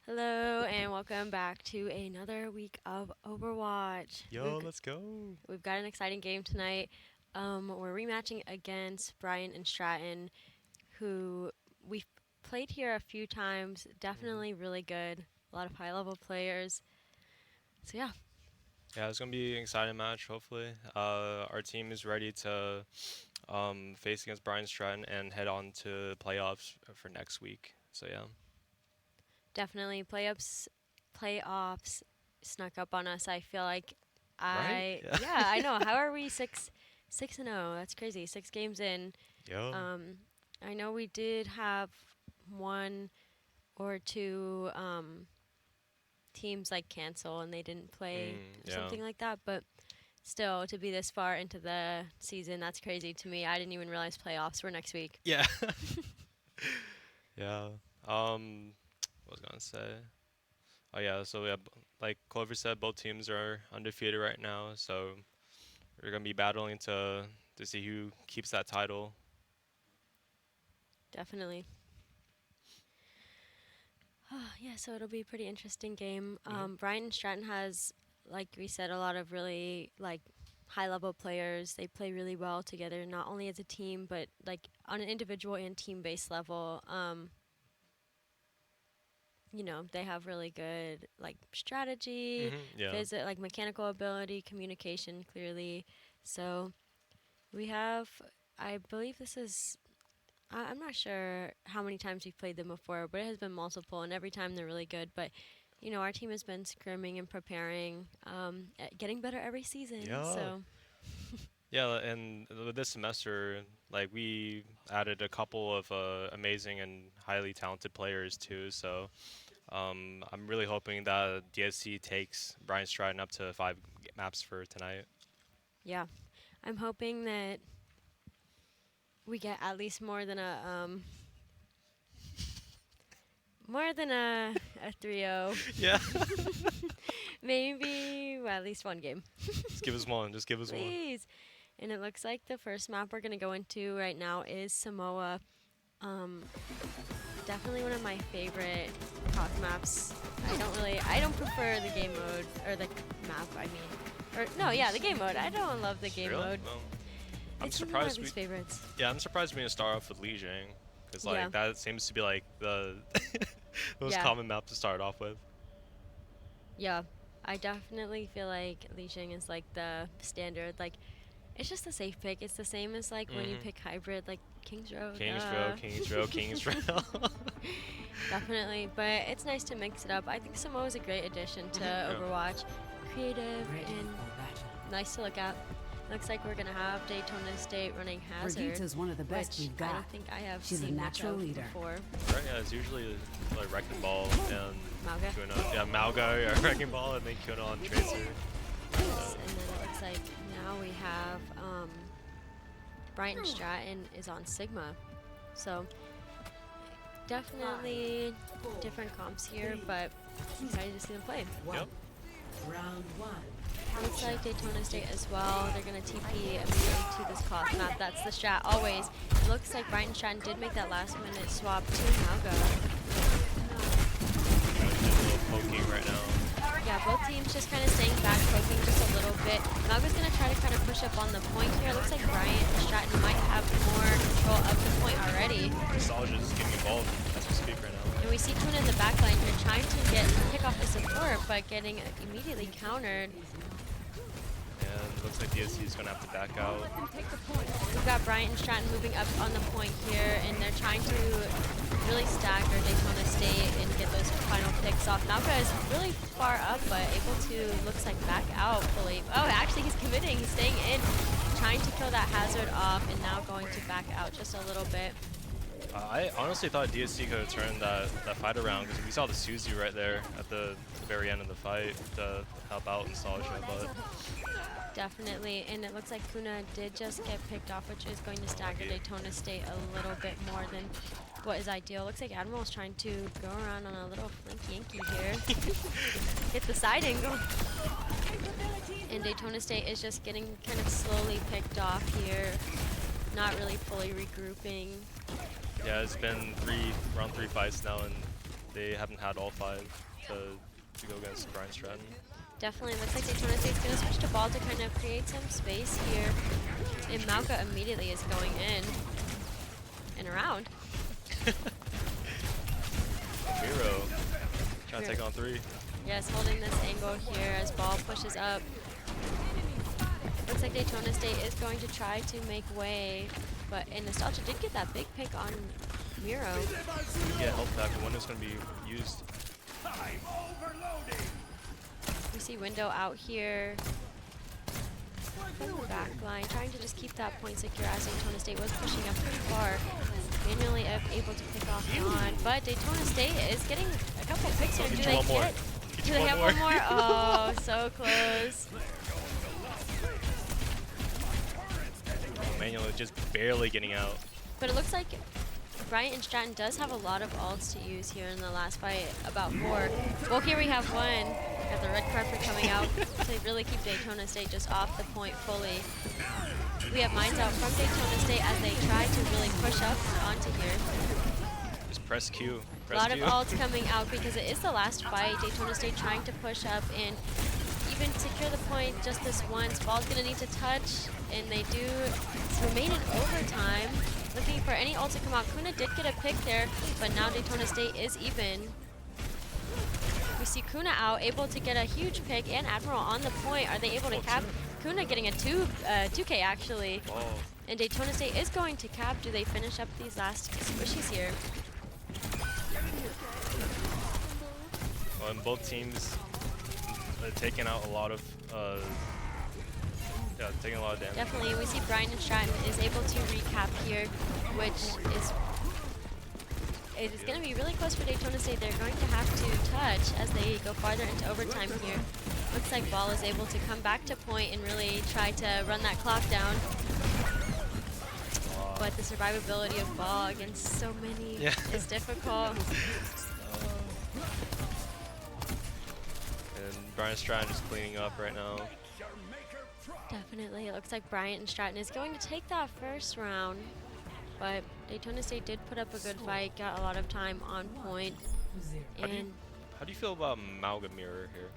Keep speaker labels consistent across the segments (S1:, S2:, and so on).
S1: Hello and welcome back to another week of Overwatch.
S2: Yo, let's go.
S1: We've got an exciting game tonight. We're rematching against Bryant and Stratton, who we've played here a few times. Definitely really good. A lot of high-level players. So yeah,
S2: Yeah, it's gonna be an exciting match. Hopefully, our team is ready to face against Bryant Stratton and head on to playoffs for next week. So yeah,
S1: definitely playoffs snuck up on us. I feel like
S2: right?
S1: I
S2: Yeah.
S1: yeah I know. How are we 6-0? That's crazy. 6 games in.
S2: Yo.
S1: Um, I know we did have one or two teams like cancel and they didn't play or
S2: Yeah.
S1: something like that, but still to be this far into the season, that's crazy to me. I didn't even realize playoffs were next week.
S2: Yeah. Yeah. What was I gonna say? Oh yeah. So yeah, like Clover said, both teams are undefeated right now. So we're gonna be battling to see who keeps that title.
S1: Definitely. Yeah, so it'll be a pretty interesting game.
S2: Hmm.
S1: Bryant and Stratton has, like we said, a lot of really like high level players. They play really well together, not only as a team, but like on an individual and team based level. They have really good like strategy,
S2: Yeah.
S1: like mechanical ability, communication clearly. So we have, I believe this is, I'm not sure how many times we've played them before, but it has been multiple, and every time they're really good. But our team has been scrimming and preparing, getting better every season.
S2: Yeah.
S1: So
S2: Yeah, and this semester, like we added a couple of amazing and highly talented players too. So I'm really hoping that DSC takes Brian Stratton up to maps for tonight.
S1: yeah, I'm hoping that we get at least more than a 3-0.
S2: Yeah.
S1: Maybe at least one game.
S2: Just give us one. Just give us one.
S1: Please. And it looks like the first map we're gonna go into right now is Samoa. Um, Definitely one of my favorite talk maps. I don't prefer the game mode or the map. I mean, or no, yeah, the game mode. I don't love the game
S2: Really?
S1: mode.
S2: Well, I'm
S1: It's one of my
S2: surprised we.
S1: least favorites.
S2: Yeah, I'm surprised we didn't start off with Lijiang, because
S1: Yeah,
S2: like that seems to be like the most
S1: yeah,
S2: common map to start off with.
S1: yeah. I definitely feel like Li Jing is like the standard. Like, it's just a safe pick. It's the same as like when you
S2: Mhm.
S1: pick hybrid, like King's Row.
S2: Kings Row,
S1: Duh.
S2: Kings Row, Kings Row.
S1: Definitely, but it's nice to mix it up. I think Samoa is a great addition to
S2: Yeah.
S1: Overwatch. Creative
S3: Ready
S1: and
S3: for battle.
S1: nice to look at. Looks like we're gonna have Daytona State running Hazard,
S3: Brigitta's one of the best
S1: which
S3: we've
S1: I
S3: got.
S1: don't think I have
S3: She's a
S1: seen much
S3: natural
S1: of
S3: leader.
S1: before.
S2: Right, yeah, it's usually like Wrecking Ball and
S1: Mauga.
S2: Kuna. Yeah, Mauga, yeah, Wrecking Ball, and then Kuna on Tracer.
S1: Yes, and then it looks like now we have Bryant and Stratton is on Sigma, so definitely different comps here, but excited to see them play.
S2: Yep.
S3: Round one.
S1: Looks like Daytona State as well. They're going to TP immediately to this cloth map. That's the strat always. It looks like Bryant and Stratton did make that last minute swap to Mauga.
S2: Kind of just a little poking right now.
S1: Yeah, both teams just kind of staying back, poking just a little bit. Mauga's going to try to kind of push up on the point here. It looks like Bryant and Stratton might have more control of the point already.
S2: Nostalgia is getting involved as we speak right now.
S1: And we see Kuna in the back line here trying to pick off the support, but getting immediately countered.
S2: And it looks like DSC is going to have to back out.
S1: We've got Bryant and Stratton moving up on the point here, and they're trying to really stagger Daytona State and get those final picks off. Mauga is really far up, but able to, looks like, back out fully. Oh, actually, he's committing. He's staying in, trying to kill that hazard off, and now going to back out just a little bit.
S2: I honestly thought DSC could have turned that fight around, because we saw the Suzy right there at the very end of the fight to help out Nostalgia, but
S1: Definitely, and it looks like Kuna did just get picked off, which is going to stagger Daytona State a little bit more than what is ideal. Looks like Admiral is trying to go around on a little flink Yankee here. Hit the side angle. And Daytona State is just getting kind of slowly picked off here, not really fully regrouping.
S2: yeah, it's been around three fights now, and they haven't had all 5 to go against Bryant Stratton.
S1: Definitely looks like Daytona State's going to switch to ball to kind of create some space here. And Mauga immediately is going in and around.
S2: Miro trying to take on 3.
S1: Yes, holding this angle here as ball pushes up. Looks like Daytona State is going to try to make way, but Nostalgia did get that big pick on Miro.
S2: Yeah, health back, but when it's going to be used.
S1: We see Window out here from the back line, trying to just keep that point secure as Daytona State was pushing up pretty far. Manually able to pick off on, but Daytona State is getting a couple picks here. Do they get? Do they have one more? Oh, so close.
S2: Manuel just barely getting out.
S1: But it looks like Bryant and Stratton does have a lot of ults to use here in the last fight, about 4. Well, here we have one. We have the red carpet coming out to really keep Daytona State just off the point fully. We have mines out from Daytona State as they try to really push up onto here.
S2: Just press Q.
S1: A lot of ults coming out because it is the last fight. Daytona State trying to push up and even secure the point just this once. Ball's going to need to touch, and they do remain in overtime. Looking for any ult to come out. Kuna did get a pick there, but now Daytona State is even. We see Kuna out, able to get a huge pick, and Admiral on the point. Are they able to cap? Kuna getting a 2K actually.
S2: Oh.
S1: And Daytona State is going to cap. Do they finish up these last squishies here?
S2: Well, and both teams taking out a lot of taking a lot of damage.
S1: Definitely, we see Bryant and Stratton is able to recap here, which is going to be really close for Daytona State. They're going to have to touch as they go farther into overtime here. Looks like Ball is able to come back to point and really try to run that clock down. But the survivability of Ball against so many is difficult.
S2: And Bryant Stratton is cleaning up right now.
S1: Definitely. It looks like Bryant and Stratton is going to take that first round. But Daytona State did put up a good fight, got a lot of time on point. And
S2: How do you feel about Mauga Mirror here?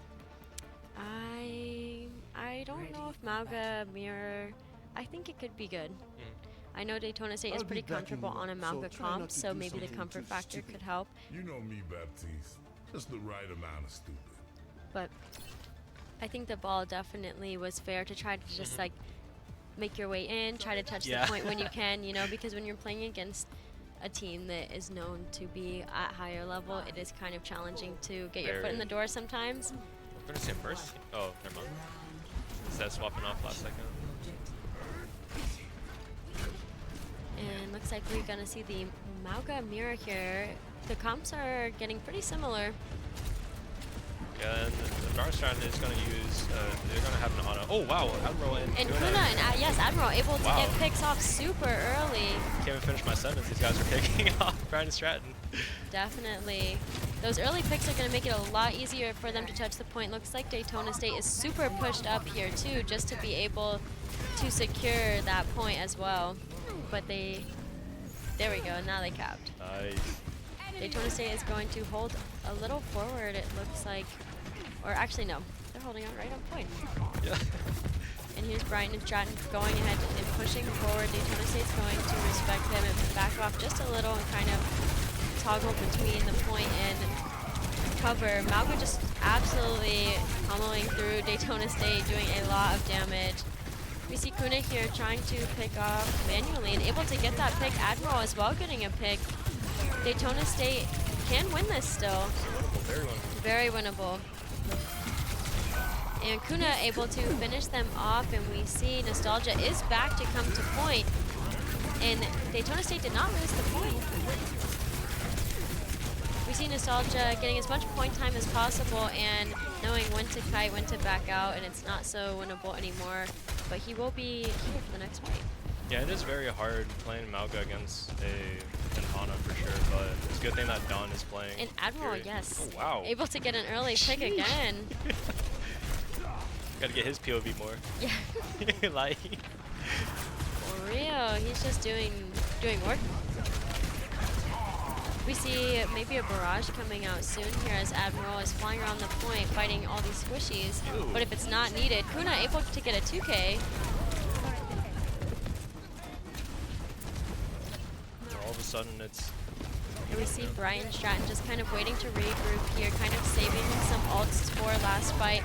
S1: I don't know if Mauga Mirror, I think it could be good. I know Daytona State is pretty comfortable on a Mauga comp, so maybe the comfort factor could help.
S4: You know me, Baptiste. Just the right amount of stupid.
S1: But I think the Ball definitely was fair to try to just like make your way in, try to touch the point when you can, you know, because when you're playing against a team that is known to be at higher level, it is kind of challenging to get your foot in the door sometimes.
S2: I'm gonna say first. Oh, never mind. Instead of swapping off last second.
S1: And looks like we're gonna see the Mauga mirror here. The comps are getting pretty similar.
S2: Yeah, and the Bryant Stratton is going to use, they're going to have an auto. Oh, wow, Admiral and
S1: Kuna and yes, Admiral able to get picks off super early.
S2: Can't even finish my sentence. These guys are picking off Bryant Stratton.
S1: Definitely. Those early picks are going to make it a lot easier for them to touch the point. Looks like Daytona State is super pushed up here too, just to be able to secure that point as well. But there we go, now they capped.
S2: Nice.
S1: Daytona State is going to hold a little forward, it looks like. Or actually, no. They're holding on right on point.
S2: Yeah.
S1: And here's Bryant and Stratton going ahead and pushing forward. Daytona State's going to respect them and back off just a little and kind of toggle between the point and cover. Mauga just absolutely pummeling through Daytona State, doing a lot of damage. We see Kuna here trying to pick off manually and able to get that pick. Admiral as well getting a pick. Daytona State can win this still.
S2: Very winnable.
S1: Very winnable. And Kuna able to finish them off, and we see Nostalgia is back to come to point. And Daytona State did not lose the point. We see Nostalgia getting as much point time as possible and knowing when to kite, when to back out, and it's not so winnable anymore. But he will be here for the next fight.
S2: Yeah, it is very hard playing Mauga against an Ana for sure, but it's a good thing that Don is playing.
S1: And Admiral,
S2: period.
S1: yes.
S2: Oh, wow.
S1: Able to get an early pick again.
S2: Gotta get his POV more.
S1: Yeah.
S2: Like.
S1: For real, he's just doing work. We see maybe a barrage coming out soon here as Admiral is flying around the point, fighting all these squishies.
S2: Ew.
S1: But if it's not needed, Kuna able to get a 2K.
S2: All of a sudden, it's
S1: And we see Bryant and Stratton just kind of waiting to regroup here, kind of saving some ults for last fight.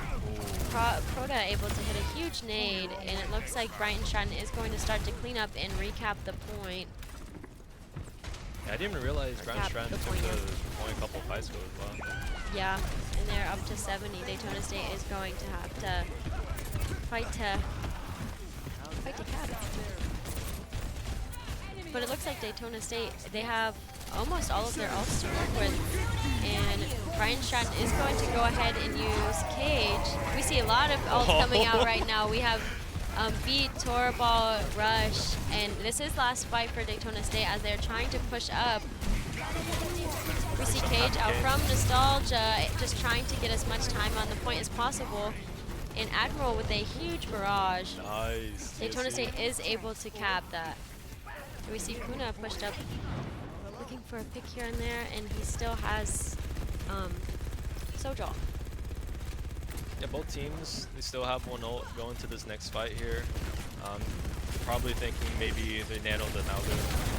S1: Proda able to hit a huge nade, and it looks like Bryant and Stratton is going to start to clean up and recap the point.
S2: I didn't even realize Bryant
S1: Cap
S2: Stratton
S1: the
S2: took
S1: point,
S2: the
S1: yeah.
S2: point a couple fights ago as well.
S1: Yeah, and they're up to 70. Daytona State is going to have to fight to cap. But it looks like Daytona State, they have almost all of their ults to work with. And Bryant Stratton is going to go ahead and use Cage. We see a lot of ults coming out right now. We have Beat, Toraball, Rush, and this is last fight for Daytona State as they're trying to push up. We see Cage out from Nostalgia, just trying to get as much time on the point as possible. And Admiral with a huge barrage.
S2: Nice.
S1: Daytona State is able to cap that. We see Kuna pushed up, looking for a pick here and there, and he still has Sojal.
S2: Yeah, both teams, they still have one ult going to this next fight here. Probably thinking maybe they nanoed the Naldo.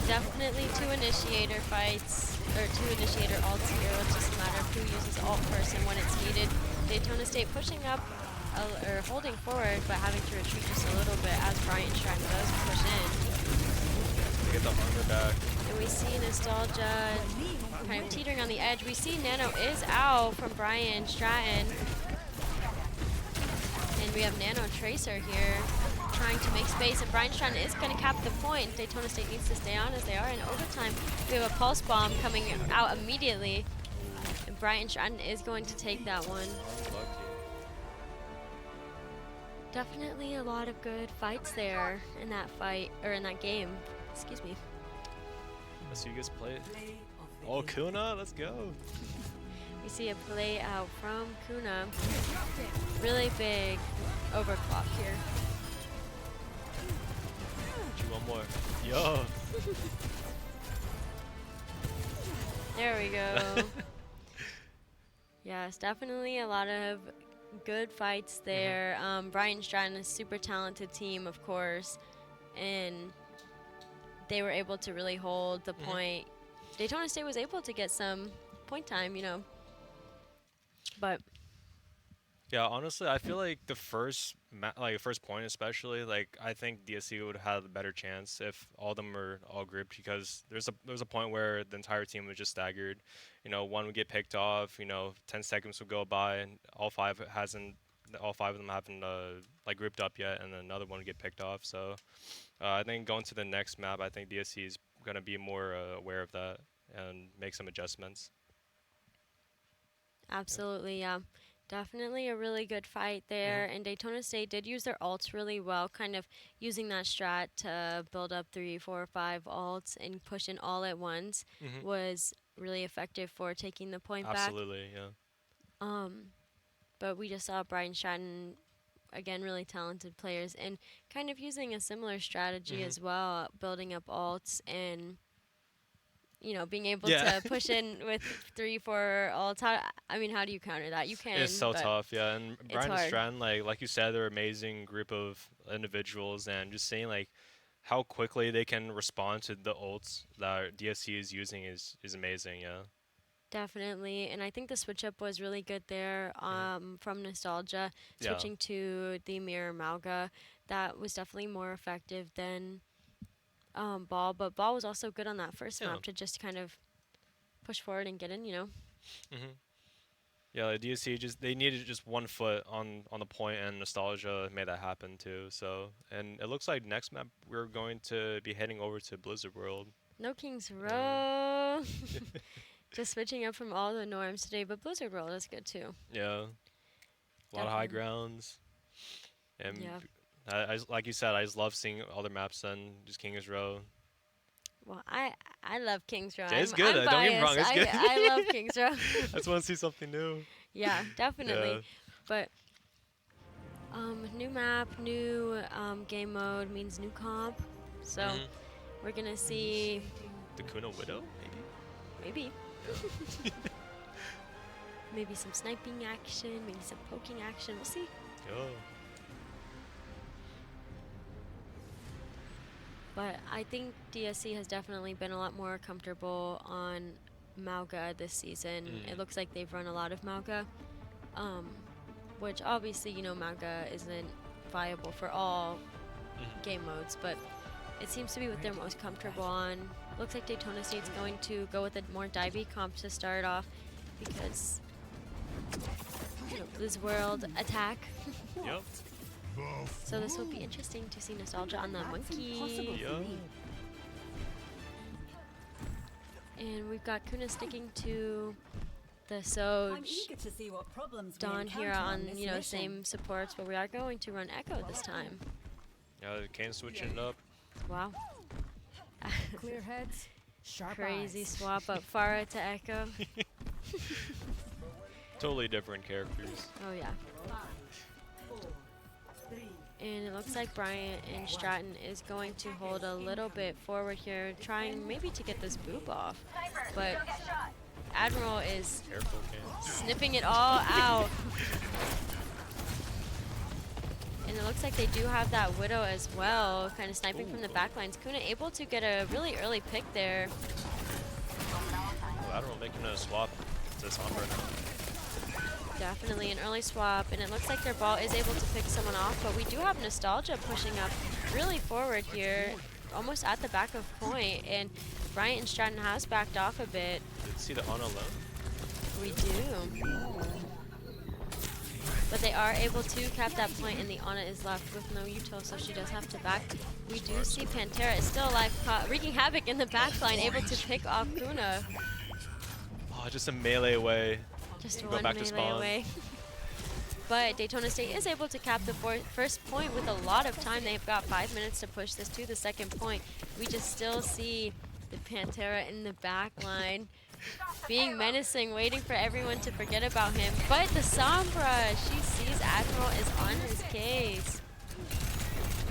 S1: Definitely two initiator fights, or two initiator ults here. It's just a matter of who uses ult first and when it's needed. Daytona State pushing up, or holding forward, but having to retreat just a little bit as Bryant and Stratton does push in.
S2: They get the armor back.
S1: And we see Nostalgia kind of teetering on the edge. We see Nano is out from Bryant Stratton. And we have Nano Tracer here trying to make space, and Bryant Stratton is going to cap the point. Daytona State needs to stay on as they are in overtime. We have a Pulse Bomb coming out immediately, and Bryant Stratton is going to take that one. Definitely a lot of good fights there in that fight, or in that game. Excuse me.
S2: Let's see you guys play it. Oh, Kuna, let's go.
S1: We see a play out from Kuna. Really big overclock here.
S2: Do one more. Yo.
S1: There we go. Yes, definitely a lot of good fights there. Bryant Stratton is a super talented team, of course, and they were able to really hold the point. Daytona State was able to get some point time, you know, but
S2: Yeah, honestly, I feel like the first first point especially, like I think DSC would have a better chance if all of them were all grouped, because there's a point where the entire team was just staggered. You know, one would get picked off. You know, 10 seconds would go by, and all five of them haven't like grouped up yet, and then another one would get picked off. So I think going to the next map, I think DSC is gonna be more aware of that and make some adjustments.
S1: absolutely, yeah. Definitely a really good fight there, and Daytona State did use their ults really well, kind of using that strat to build up 3, 4, 5 ults and push in all at once was really effective for taking the point
S2: Absolutely, yeah.
S1: back. But we just saw Bryant Stratton, again, really talented players, and kind of using a similar strategy as well, building up ults and, you know, being able to push in with 3, 4 ults. How do you counter that? You can.
S2: It's so
S1: but
S2: tough, yeah. And Bryant and
S1: hard.
S2: Stratton, like you said, they're an amazing group of individuals, and just seeing like how quickly they can respond to the ults that DSC is using is amazing, yeah.
S1: Definitely, and I think the switch up was really good there from Nostalgia,
S2: Yeah.
S1: switching to the Mirror Malga. That was definitely more effective than Ball, but Ball was also good on that first map to just kind of push forward and get in, you know.
S2: Yeah, like DSC they needed just 1 foot on the point, and Nostalgia made that happen too. So, and it looks like next map we're going to be heading over to Blizzard World.
S1: No King's Row. Just switching up from all the norms today, but Blizzard World is good too.
S2: Yeah, a lot of high
S1: Definitely.
S2: grounds, and
S1: Yeah.
S2: I like you said, I just love seeing other maps and just King's Row.
S1: Well, I love King's Row.
S2: It's
S1: I'm
S2: good. Don't get me wrong.
S1: biased.
S2: It's good.
S1: I love King's Row.
S2: I just want to see something new.
S1: Yeah, definitely.
S2: Yeah.
S1: But new map, new game mode means new comp. So we're gonna see.
S2: The Kuna Widow, maybe.
S1: Maybe. Maybe some sniping action, maybe some poking action. We'll see.
S2: Yo.
S1: But I think DSC has definitely been a lot more comfortable on Mauga this season. It looks like they've run a lot of Mauga, which obviously, you know, Mauga isn't viable for all game modes, but it seems to be what they're most comfortable on. Looks like Daytona State's going to go with a more divey comp to start off because, you know, Blizz World attack.
S2: Yep.
S1: So this will be interesting to see Nostalgia on the monkey.
S2: Yo.
S1: And we've got Kuna sticking to the Soj. Dawn here on, you know, same supports, but we are going to run Echo this time.
S2: Yeah, Kane switching it up.
S1: Wow.
S3: Clear heads, sharp
S1: Crazy
S3: eyes.
S1: swap up Pharah to Echo.
S2: Totally different characters.
S1: Oh yeah. And it looks like Bryant and Stratton is going to hold a little bit forward here, trying maybe to get this boop off. But Admiral is
S2: Careful, Kane.
S1: snipping it all out. And it looks like they do have that Widow as well, kind of sniping from the backlines. Kuna able to get a really early pick there.
S2: Oh, Admiral making a swap to Sombra now.
S1: Definitely an early swap, and it looks like their ball is able to pick someone off, but we do have Nostalgia pushing up really forward here, almost at the back of point, and Bryant and Stratton has backed off a bit.
S2: Did you see the Ana alone?
S1: We do. But they are able to cap that point, and the Ana is left with no util, so she does have to back. We do see Pantera is still alive, wreaking havoc in the backline, able to pick off Kuna.
S2: Oh, just a melee away.
S1: Just
S2: Go
S1: one
S2: back to
S1: melee
S2: spawn.
S1: away. But Daytona State is able to cap the first point with a lot of time. They've got 5 minutes to push this to the second point. We just still see the Pantera in the back line being menacing, waiting for everyone to forget about him. But the Sombra, she sees Admiral is on his case.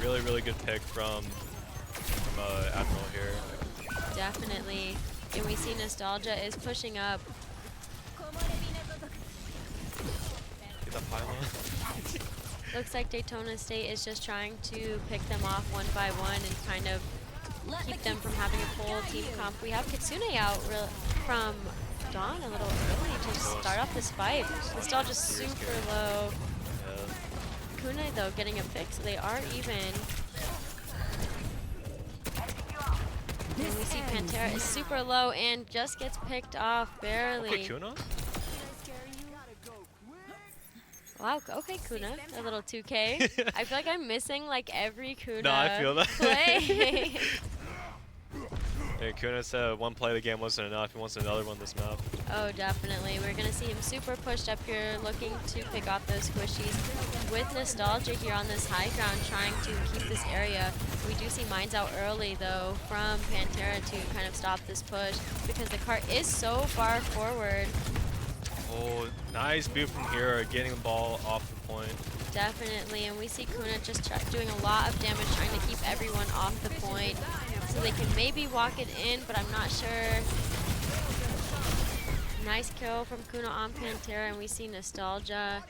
S2: Really, really good pick from Admiral here.
S1: Definitely. And we see Nostalgia is pushing up.
S2: Get that pylon.
S1: Looks like Daytona State is just trying to pick them off one by one and kind of keep them from having a full team comp. We have Kitsune out from Dawn a little early to start off this fight. Nostalgia's super low.
S2: Yeah.
S1: Kunai though getting a pick, so they are even. And we see Pantera is super low and just gets picked off barely.
S2: Okay, Kuna?
S1: Wow, okay, Kuna, a little 2K. I feel like I'm missing like every Kuna
S2: No, I feel that.
S1: play.
S2: Yeah, Kuna said one play of the game wasn't enough. He wants another one this map.
S1: Oh, definitely. We're going to see him super pushed up here, looking to pick off those squishies. With Nostalgia here on this high ground, trying to keep this area. We do see mines out early, though, from Pantera to kind of stop this push, because the cart is so far forward.
S2: Oh, nice boot from here, getting the ball off the point.
S1: Definitely, and we see Kuna just doing a lot of damage, trying to keep everyone off the point, so they can maybe walk it in, but I'm not sure. Nice kill from Kuna on Pantera, and we see Nostalgia.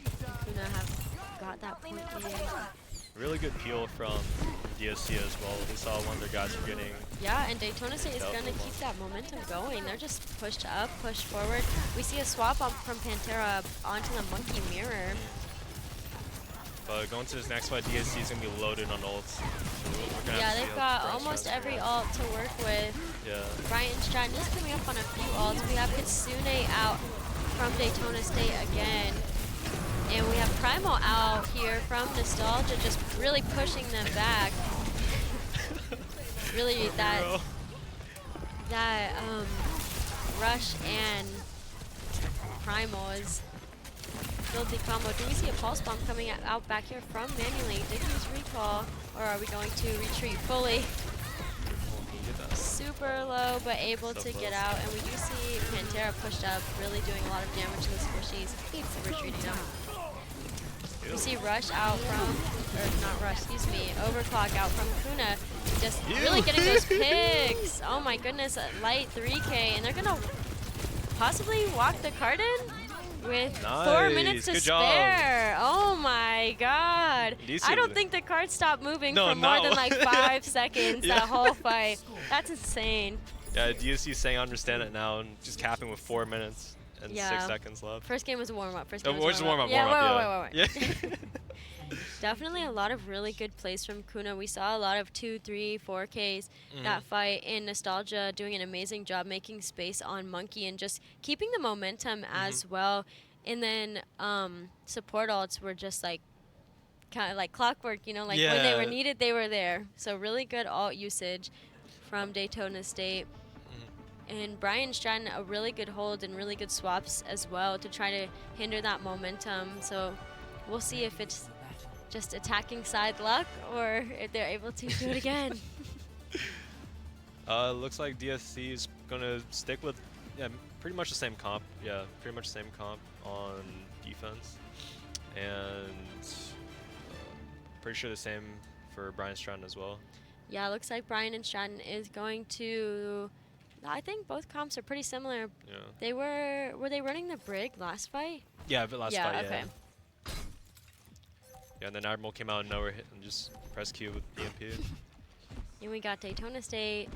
S1: Kuna have got that point in.
S2: Really good peel from DSC as well. We saw one of their guys were getting.
S1: Yeah, and Daytona State is going to keep that momentum going. They're just pushed up, pushed forward. We see a swap up from Pantera onto the monkey mirror.
S2: But going to this next fight, DSC is going to be loaded on ults.
S1: Yeah, they've got almost every ult to work with.
S2: Yeah.
S1: Bryant and Stratton is coming up on a few ults. We have Kitsune out from Daytona State again. And we have Primal out here from Nostalgia, just really pushing them back. Really, that Rush and Primal is filthy combo. Do we see a pulse bomb coming out back here from Manually? Did he use recall, or are we going to retreat fully? Super low, but able to get out. And we do see Pantera pushed up, really doing a lot of damage to the squishies. He's retreating now. We see Rush out from, or not Rush, excuse me, Overclock out from Kuna. Just really getting those picks. Oh my goodness, a light 3K, and they're gonna possibly walk the card in with 4
S2: Nice,
S1: minutes to
S2: good job.
S1: spare. Oh my god.
S2: DC
S1: I don't
S2: was-
S1: think the card stopped moving
S2: No,
S1: for more than
S2: no.
S1: like 5 seconds
S2: Yeah.
S1: that whole fight. That's insane.
S2: Yeah, DSC saying understand it now and just capping with 4 minutes and
S1: Yeah.
S2: 6 seconds left.
S1: First game was a warm-up. First
S2: Oh,
S1: game was
S2: just
S1: a
S2: warm up,
S1: yeah,
S2: warm up,
S1: wait.
S2: yeah.
S1: Definitely a lot of really good plays from Kuna. We saw a lot of 2, 3, 4Ks that fight in Nostalgia, doing an amazing job making space on Monkey and just keeping the momentum as well. And then support ults were just like kind of like clockwork, you know, like when they were
S2: Yeah.
S1: needed, they were there. So really good alt usage from Daytona State. And Bryant Stratton, a really good hold and really good swaps as well to try to hinder that momentum. So we'll see if it's just attacking side luck or if they're able to do it again.
S2: Looks like DSC is gonna stick with pretty much the same comp. Yeah, pretty much the same comp on defense, and pretty sure the same for Bryant Stratton as well.
S1: Yeah, looks like Bryant and Stratton is going to. I think both comps are pretty similar.
S2: Yeah.
S1: They were they running the Brig last fight?
S2: Yeah, but last
S1: yeah,
S2: fight.
S1: okay.
S2: Yeah, and then Admiral came out and nowhere hit and just pressed Q with EMP.
S1: And we got Daytona State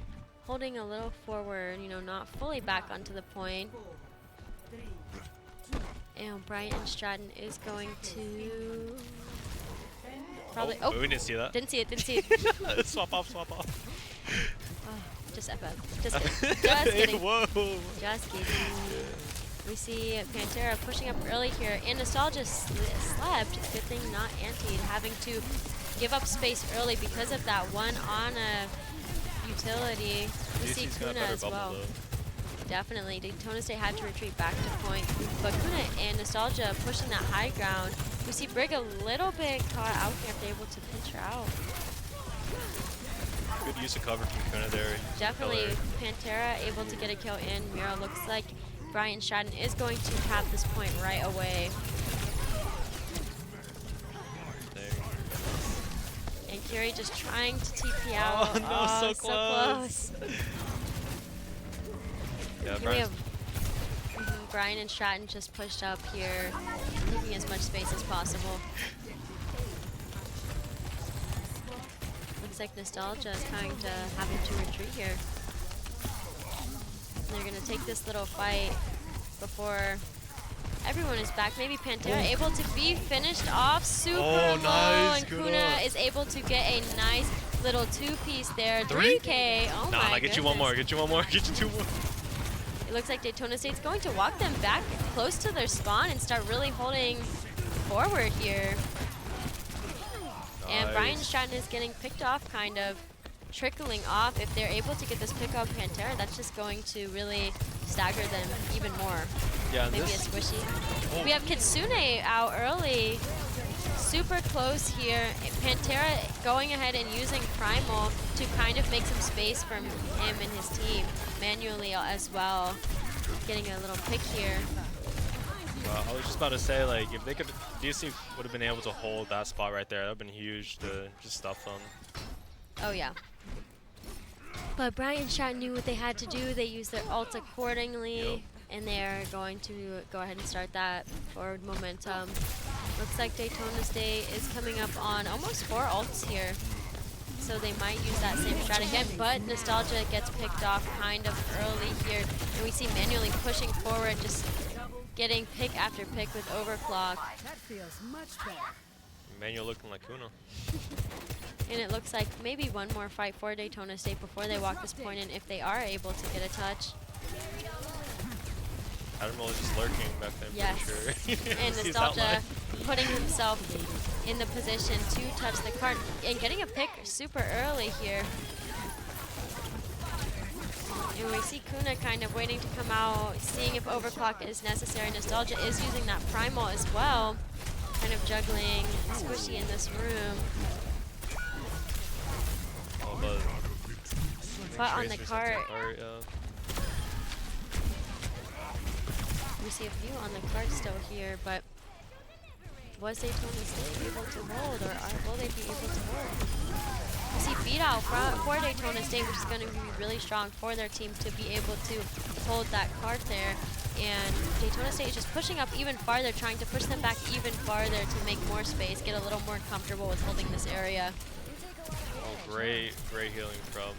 S1: holding a little forward, you know, not fully back onto the point. And Bryant and Stratton is going to probably.
S2: Oh, we didn't see that.
S1: Didn't see it.
S2: Swap off.
S1: Just FF. Just kidding. Just kidding.
S2: Whoa.
S1: Just kidding. We see Pantera pushing up early here, and Nostalgia slept. Good thing not antied, having to give up space early because of that one on a utility. We see
S2: DC's got
S1: Kuna
S2: better
S1: as
S2: bubble,
S1: well.
S2: though.
S1: Definitely. Daytona State had to retreat back to point, but Kuna and Nostalgia pushing that high ground. We see Brig a little bit caught out here if they're able to pinch her out.
S2: Good use of cover from Kuna there.
S1: Definitely,
S2: Killer.
S1: Pantera able to get a kill in. Mira looks like Bryant Stratton is going to cap this point right away.
S2: There.
S1: And Curie just trying to TP out.
S2: Oh, no, so close. Yeah,
S1: Here we have Bryant and Stratton just pushed up here, taking as much space as possible. Looks like Nostalgia is kind of having to retreat here. And they're going to take this little fight before everyone is back. Maybe Pantera able to be finished off super low,
S2: nice,
S1: and
S2: good
S1: Kuna
S2: up.
S1: is able to get a nice little 2-piece there.
S2: Three?
S1: 3K. Oh
S2: Nah,
S1: my
S2: get you one more. Get you one more. Get you two more.
S1: It looks like Daytona State's going to walk them back close to their spawn and start really holding forward here. And Bryant Stratton is getting picked off, kind of trickling off. If they're able to get this pick up Pantera, that's just going to really stagger them even more.
S2: Yeah,
S1: Maybe a
S2: this.
S1: squishy. We have Kitsune out early. Super close here. Pantera going ahead and using Primal to kind of make some space for him and his team manually as well. Getting a little pick here.
S2: I was just about to say, like, if they could, DC would have been able to hold that spot right there. That would have been huge to just stuff them.
S1: Oh yeah. But Bryant Stratton knew what they had to do. They used their ult accordingly.
S2: Yep.
S1: And they're going to go ahead and start that forward momentum. Looks like Daytona State is coming up on almost 4 ults here. So they might use that same strat again, but Nostalgia gets picked off kind of early here. And we see manually pushing forward, just getting pick after pick with overclock.
S3: That feels much better.
S2: Manuel looking like Kuna.
S1: And it looks like maybe one more fight for Daytona State before they walk this point in if they are able to get a touch.
S2: Admiral is just lurking back there.
S1: Yes.
S2: Pretty sure.
S1: And
S2: He's
S1: Nostalgia
S2: outlined.
S1: putting himself in the position to touch the card and getting a pick super early here. And we see Kuna kind of waiting to come out, seeing if overclock is necessary. Nostalgia is using that primal as well, kind of juggling Squishy in this room.
S2: Oh,
S1: But on the
S2: Tracer's
S1: cart,
S2: yeah.
S1: we see a few on the cart still here, but was Daytona State able to hold, or will they be able to hold? We see beat out for Daytona State, which is going to be really strong for their team to be able to hold that cart there. And Daytona State is just pushing up even farther, trying to push them back even farther to make more space, get a little more comfortable with holding this area.
S2: Oh, great healing from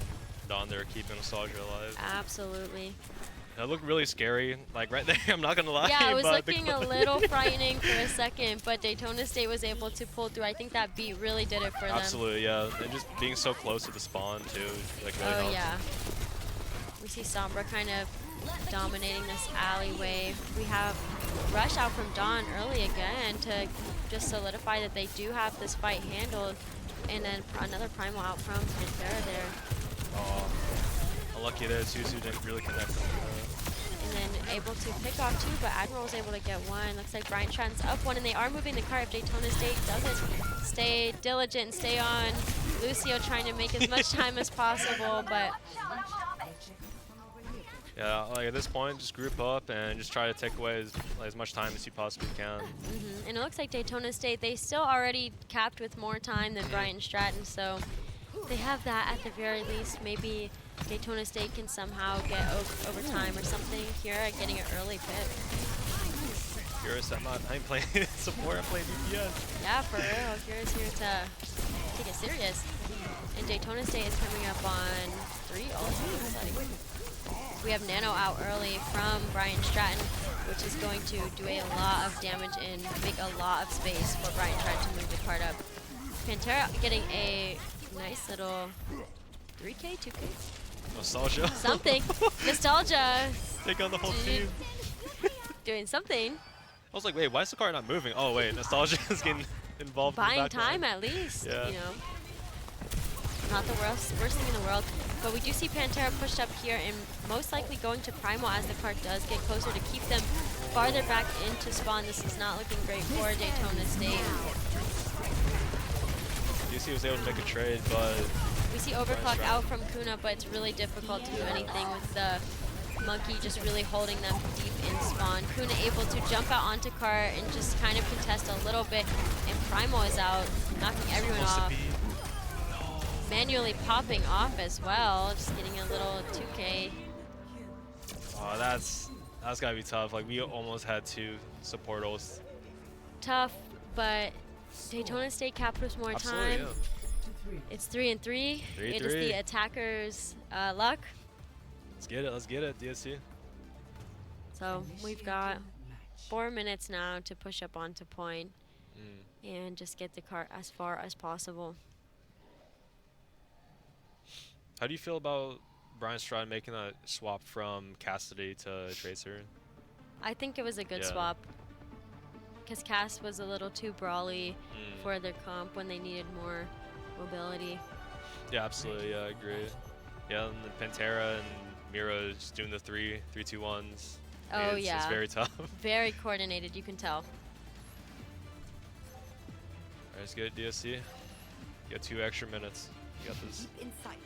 S2: Dawn there, keeping Nostalgia alive.
S1: Absolutely.
S2: That looked really scary, like right there. I'm not gonna lie.
S1: Yeah, it was
S2: but
S1: looking a little frightening for a second, but Daytona State was able to pull through. I think that beat really did it for them.
S2: Absolutely, yeah. And just being so close to the spawn too, like really helped.
S1: Yeah. We see Sombra kind of dominating this alleyway. We have Rush out from Dawn early again to just solidify that they do have this fight handled. And then another Primal out from Pantera there.
S2: Oh, unlucky there. Susu didn't really connect.
S1: And then able to pick off two, but Admiral was able to get one. Looks like Bryant Stratton's up one, and they are moving the cart. If Daytona State doesn't stay diligent and stay on Lucio, trying to make as much time as possible, but
S2: yeah, like at this point, just group up and just try to take away as much time as you possibly can.
S1: And it looks like Daytona State, they still already capped with more time than Bryant Stratton, so they have that at the very least. Maybe Daytona State can somehow get overtime or something. Kira getting an early pick.
S2: Curious, I ain't playing support, I'm playing DPS.
S1: Yeah, for real. Kira's here to take it serious. And Daytona State is coming up on 3 ultimates. Like, we have Nano out early from Bryant Stratton, which is going to do a lot of damage and make a lot of space for Bryant Stratton to move the card up. Pantera getting a nice little 3K, 2K?
S2: Nostalgia.
S1: Something. Nostalgia.
S2: Take on the whole team.
S1: Doing something.
S2: I was like, wait, why is the card not moving? Oh, wait, Nostalgia is getting involved in the
S1: Buying
S2: back
S1: time
S2: line.
S1: at least,
S2: Yeah.
S1: you know. Not the worst thing in the world. But we do see Pantera pushed up here and most likely going to Primal as the card does get closer to keep them farther back into spawn. This is not looking great for Daytona State.
S2: DC was able to make a trade, but
S1: We see Overclock out from Kuna, but it's really difficult to do anything with the Monkey just really holding them deep in spawn. Kuna able to jump out onto cart and just kind of contest a little bit, and Primal is out, knocking everyone off. Manually popping off as well, just getting a little 2K.
S2: oh, that's gotta be tough. Like we almost had 2 support ults.
S1: Tough, but Daytona State capped with more
S2: Absolutely,
S1: time.
S2: yeah.
S1: It's 3-3. It is the attacker's luck.
S2: Let's get it, DSC.
S1: So we've got 4 minutes now to push up onto point and just get the cart as far as possible.
S2: How do you feel about Bryant Stratton making that swap from Cassidy to Tracer?
S1: I think it was a good
S2: Yeah.
S1: swap because Cass was a little too brawly for their comp when they needed more mobility.
S2: Yeah, absolutely. Yeah, I agree. Yeah, and then Pantera and Mira just doing the 3-2-1s.
S1: Oh,
S2: it's,
S1: yeah.
S2: It's very tough.
S1: Very coordinated, you can tell.
S2: Alright, let's get it, DSC. You got 2 extra minutes. You got this.
S5: Deep in sight.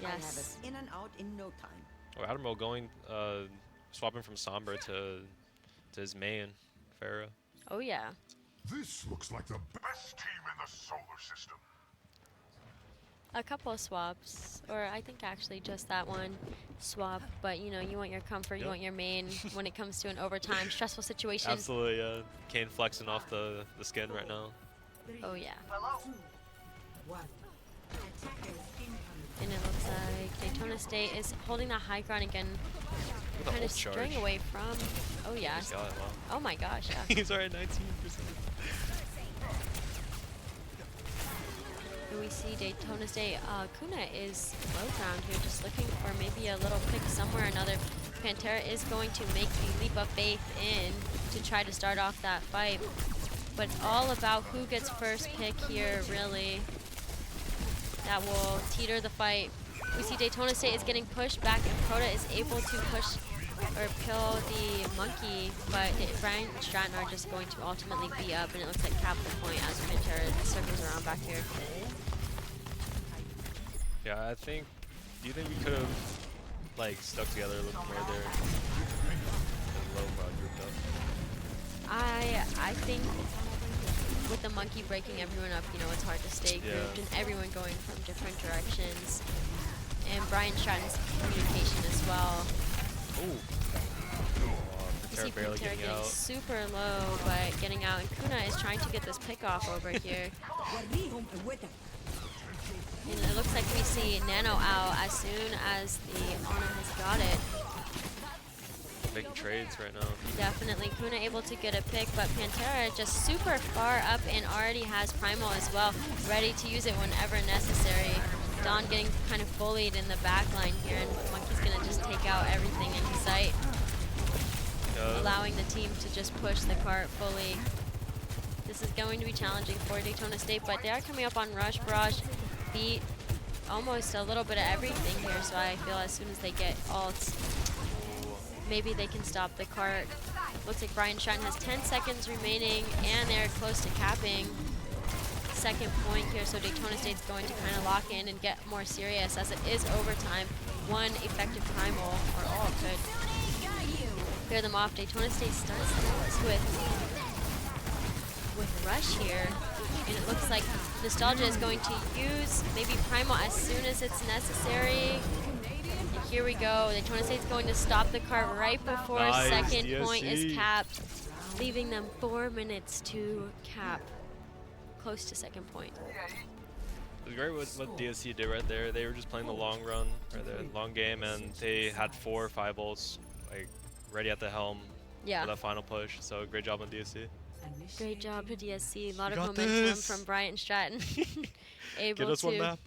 S5: I'll have
S1: Yes.
S5: us in and out in no time.
S2: Oh, Admiral going, swapping from Sombra to his main, Farah.
S1: Oh, yeah.
S4: This looks like the best team in the solar system.
S1: A couple of swaps, or I think actually just that one swap, but you know, you want your comfort, you
S2: Yep.
S1: want your main when it comes to an overtime stressful situation.
S2: Absolutely, yeah. Kane flexing off the skin right now.
S1: Oh, yeah.
S3: One.
S1: And it looks like Daytona State is holding that high ground again,
S2: With a
S1: kind of
S2: whole
S1: straying
S2: charge.
S1: away from. Oh, yeah.
S2: Yeah, wow.
S1: Oh, my gosh, yeah.
S2: He's already at 19%.
S1: And we see Daytona State. Kuna is low ground here, just looking for maybe a little pick somewhere or another. Pantera is going to make the leap of faith in to try to start off that fight. But all about who gets first pick here, really. That will teeter the fight. We see Daytona State is getting pushed back, and Crota is able to push or kill the Monkey, but Bryant and Stratton are just going to ultimately be up, and it looks like cap the point as Pantera circles around back here.
S2: Yeah, I think. Do you think we could have like stuck together a little more there? And low grouped up.
S1: I think with the Monkey breaking everyone up, you know, it's hard to stay grouped and everyone going from different directions. And Bryant Stratton's communication as well.
S2: Ooh.
S1: You
S2: Pantera
S1: see
S2: barely
S1: Pantera
S2: getting
S1: getting
S2: out.
S1: super low, but getting out. And Kuna is trying to get this pick off over here. And it looks like we see Nano out as soon as the Ana has got it.
S2: Making trades right now.
S1: Definitely Kuna able to get a pick, but Pantera just super far up and already has Primal as well, ready to use it whenever necessary. Dawn getting kind of bullied in the back line here, and Monkey's gonna just take out everything in sight, allowing the team to just push the cart fully. This is going to be challenging for Daytona State, but they are coming up on Rush. Barrage beat almost a little bit of everything here, so I feel as soon as they get ults, maybe they can stop the cart. Looks like Bryant Stratton has 10 seconds remaining, and they're close to capping second point here, so Daytona State's going to kind of lock in and get more serious as it is overtime. One effective primal, or all could clear them off. Daytona State starts with Rush here, and it looks like Nostalgia is going to use maybe Primal as soon as it's necessary. And here we go. Daytona State's going to stop the cart right before second point is capped, leaving them 4 minutes to cap. Close to second point.
S2: It was great what DSC did right there. They were just playing the long run, right there, long game, and they had 4 or 5 ults like ready at the helm for that final push. So great job on DSC.
S1: Great job to DSC. A lot
S2: You
S1: of
S2: got
S1: momentum
S2: this.
S1: from Bryant Stratton.
S2: Get
S1: Able
S2: us one
S1: to
S2: map.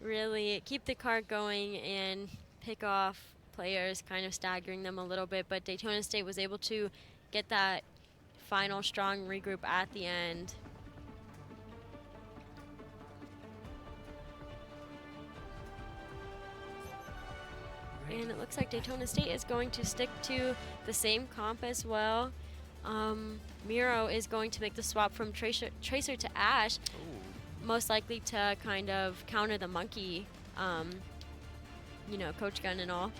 S1: really keep the cart going and pick off players, kind of staggering them a little bit. But Daytona State was able to get that final strong regroup at the end. And it looks like Daytona State is going to stick to the same comp as well. Miro is going to make the swap from Tracer to Ash, most likely to kind of counter the Monkey, you know, Coach Gun and all.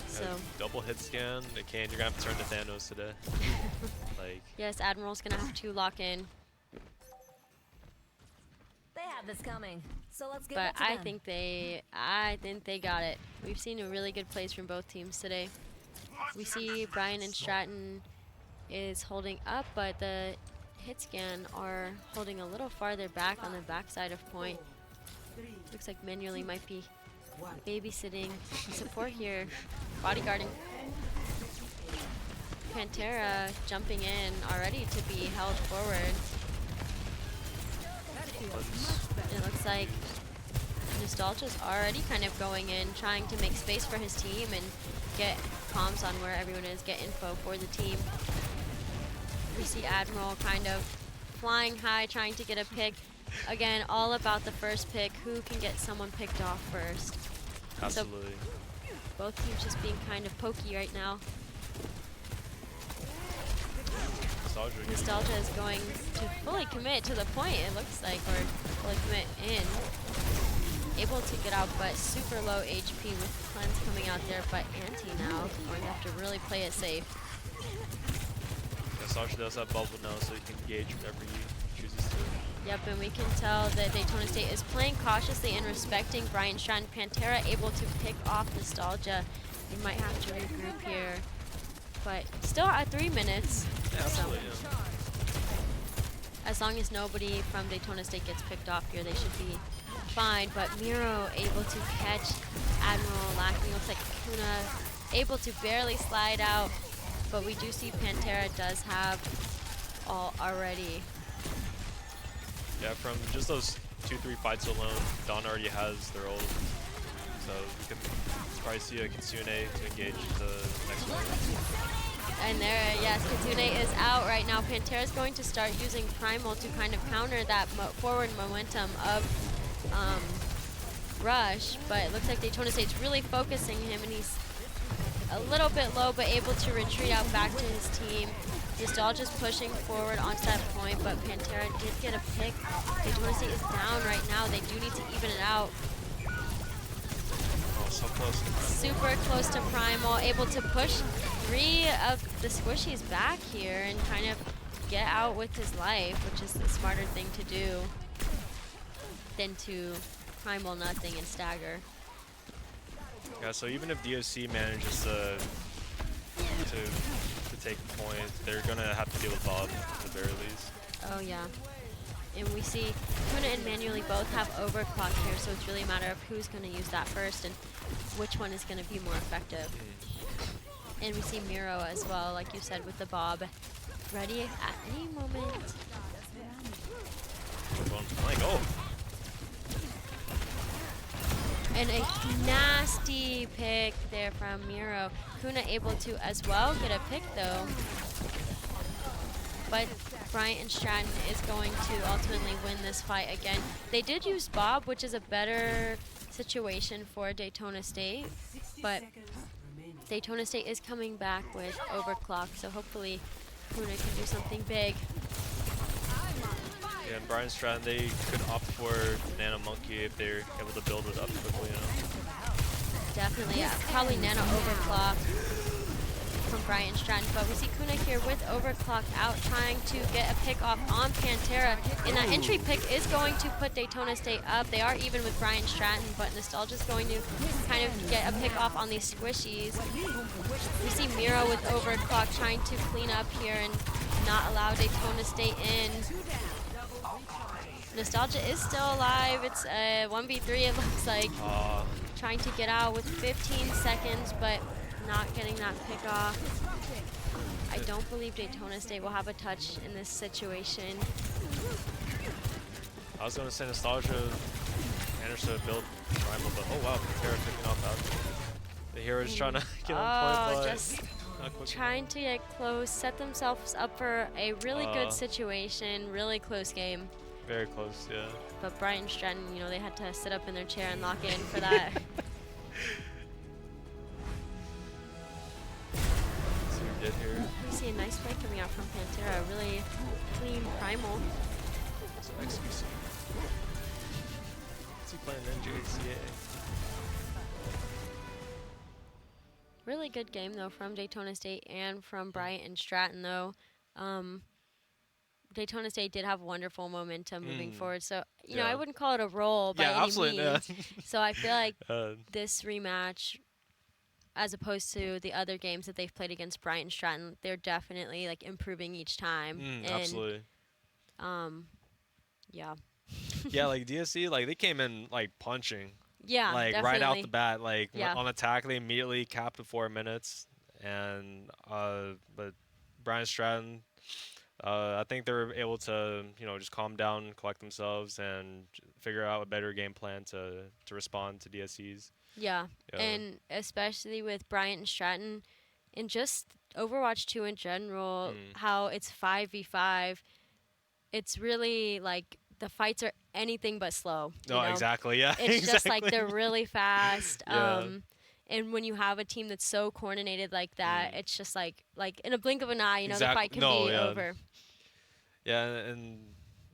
S1: So
S2: Double hit scan. You're gonna have to turn to Thanos today. Like.
S1: Yes, Admiral's gonna have to lock in.
S6: They have this coming, so let's get
S1: But
S6: it to
S1: I
S6: them.
S1: think they got it. We've seen a really good plays from both teams today. We see Bryant and Stratton is holding up, but the hit scan are holding a little farther back on the backside of point. Looks like manually might be babysitting support here, bodyguarding. Pantera jumping in already to be held forward. It looks like Nostalgia's already kind of going in, trying to make space for his team and get comms on where everyone is, get info for the team. We see Admiral kind of flying high, trying to get a pick. Again, all about the first pick. Who can get someone picked off first?
S2: Absolutely.
S1: So both teams just being kind of pokey right now. Nostalgia is going to fully commit to the point, it looks like, or fully commit in. Able to get out, but super low HP with Cleanse coming out there, but Anti now going to have to really play it safe.
S2: Nostalgia does have bubble now, so he can engage whenever he chooses to.
S1: Yep, and we can tell that Daytona State is playing cautiously and respecting Bryant Stratton. Pantera able to pick off Nostalgia. They might have to regroup here, but still at 3 minutes.
S2: Yeah, absolutely,
S1: So as long as nobody from Daytona State gets picked off here, they should be fine. But Miro able to catch Admiral lacking. Looks like Kuna able to barely slide out, but we do see Pantera does have all already.
S2: Yeah, from just those 2-3 fights alone, Dawn already has their ult. So you can probably see a Kitsune to engage the next one.
S1: And there, yes, Kitsune is out right now. Pantera's going to start using Primal to kind of counter that forward momentum of Rush, but it looks like Daytona State's really focusing him, and he's a little bit low, but able to retreat out back to his team. Nostalgia's pushing forward onto that point, but Pantera did get a pick. Daytona State is down right now. They do need to even it out.
S2: Oh, so close.
S1: Super close to Primal, able to push 3 of the squishies back here and kind of get out with his life, which is the smarter thing to do than to Primal nothing and stagger.
S2: Yeah, so even if DOC manages to take points, they're gonna have to deal with Bob at the very least.
S1: Oh yeah. And we see Kuna and Manually both have overclock here, so it's really a matter of who's going to use that first and which one is going to be more effective. And we see Miro as well, like you said, with the Bob, ready at any moment.
S2: Oh.
S1: And a nasty pick there from Miro. Kuna able to as well get a pick though. But Bryant and Stratton is going to ultimately win this fight again. They did use Bob, which is a better situation for Daytona State, but Daytona State is coming back with overclock, so hopefully Kuna can do something big.
S2: Yeah, and Brian Stratton, they could opt for Nano Monkey if they're able to build it up quickly, you know?
S1: Definitely, yeah. Probably Nano overclock from Bryant Stratton, but we see Kuna here with overclock out, trying to get a pick off on Pantera. And that entry pick is going to put Daytona State up. They are even with Bryant Stratton, but Nostalgia's going to kind of get a pick off on these squishies. We see Miro with overclock trying to clean up here and not allow Daytona State in. Nostalgia is still alive. It's a 1v3, it looks like. Trying to get out with 15 seconds, but not getting that pick off. I don't believe Daytona State will have a touch in this situation.
S2: I was going to say Nostalgia managed to build Primal, but oh wow, Pantera picking off out. The hero's trying to get on point, but
S1: just
S2: not quick
S1: trying
S2: enough.
S1: to get close, set themselves up for a really good situation, really close game.
S2: Very close, yeah.
S1: But Bryant and Stratton, you know, they had to sit up in their chair and lock in for that.
S2: Did here.
S1: We see a nice play coming out from Pantera, really clean primal.
S2: So XQC. What's he playing NJCAAE?
S1: Really good game though from Daytona State and from Bryant and Stratton though. Daytona State did have wonderful momentum moving forward, so you know I wouldn't call it a roll by any means. So I feel like this rematch, as opposed to the other games that they've played against Bryant and Stratton, they're definitely like improving each time. And,
S2: Absolutely.
S1: Yeah.
S2: Yeah, like DSC, like they came in like punching.
S1: Yeah,
S2: like
S1: definitely.
S2: right out the bat, like
S1: Yeah.
S2: on attack, they immediately capped the 4 minutes, and but Brian Stratton, I think they were able to just calm down, collect themselves, and figure out a better game plan to respond to DSCs.
S1: Yeah, and especially with Bryant and Stratton, and just Overwatch 2 in general, how it's 5v5, it's really like the fights are anything but slow.
S2: No,
S1: you know?
S2: exactly, yeah.
S1: It's just like they're really fast.
S2: Yeah.
S1: And when you have a team that's so coordinated like that, it's just like in a blink of an eye, the fight can be over.
S2: Yeah, and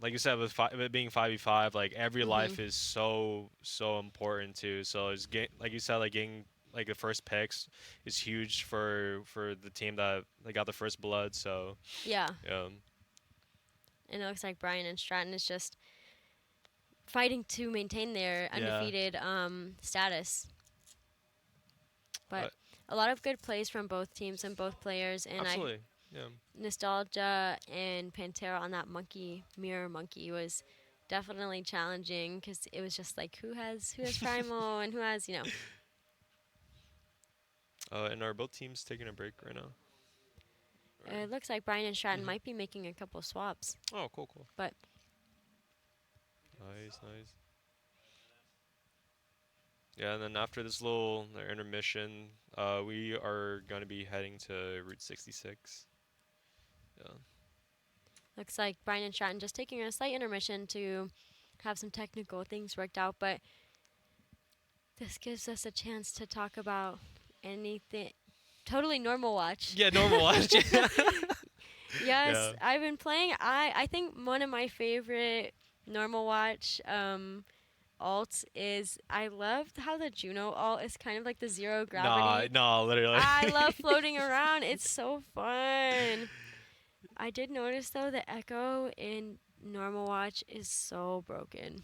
S2: like you said, with it being 5v5, like every life is so important too. So it's like you said, like getting like the first picks is huge for the team that got the first blood. So
S1: yeah.
S2: Yeah.
S1: And it looks like Bryant and Stratton is just fighting to maintain their undefeated status. But a lot of good plays from both teams and both players, and
S2: Absolutely.
S1: Nostalgia and Pantera on that mirror monkey was definitely challenging because it was just like who has primal and who has
S2: And are both teams taking a break right now?
S1: It looks like Bryant and Stratton might be making a couple swaps.
S2: Oh, cool.
S1: But
S2: nice. Yeah, and then after this little intermission, we are going to be heading to Route 66. Yeah.
S1: Looks like Bryant and Stratton just taking a slight intermission to have some technical things worked out, but this gives us a chance to talk about anything. Totally normal watch.
S2: Yeah, normal watch.
S1: Yes,
S2: Yeah.
S1: I've been playing. I think one of my favorite normal watch alts is I love how the Juno alt is kind of like the zero gravity.
S2: No, literally.
S1: I love floating around. It's so fun. I did notice though the echo in normal watch is so broken.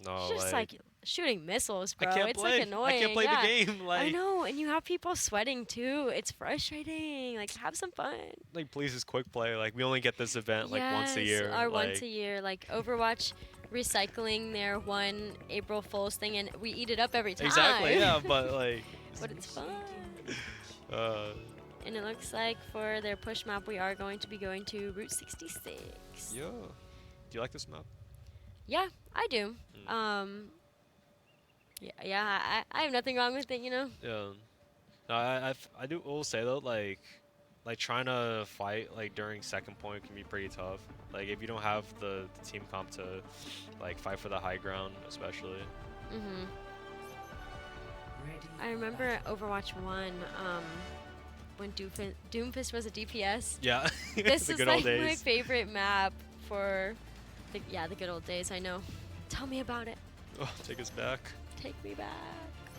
S2: No,
S1: It's just like shooting missiles, bro.
S2: I can't
S1: it's
S2: play.
S1: like annoying.
S2: I can't play
S1: yeah.
S2: the game.
S1: I
S2: Like,
S1: know, and you have people sweating too. It's frustrating. Like, have some fun.
S2: like please just quick play. Like we only get this event like once a
S1: Yes,
S2: year.
S1: or
S2: like,
S1: once a year. Like Overwatch recycling their one April Fool's thing, and we eat it up every time.
S2: Exactly. Yeah, but like.
S1: But it's fun.
S2: Uh,
S1: And it looks like for their push map, we are going to be going to Route 66.
S2: yeah. Do you like this map?
S1: Yeah, I do.
S2: Mm.
S1: Yeah, I have nothing wrong with it, you know?
S2: Yeah. No, I do will say though, like trying to fight like during second point can be pretty tough. Like if you don't have the team comp to like fight for the high ground, especially.
S1: Mm-hmm.
S3: Ready.
S1: I remember Overwatch 1, when Doomfist was a DPS.
S2: Yeah.
S1: This
S2: the
S1: is
S2: good
S1: like
S2: old days.
S1: my favorite map for, the good old days, I know. Tell me about it.
S2: Oh, take us back.
S1: Take me back.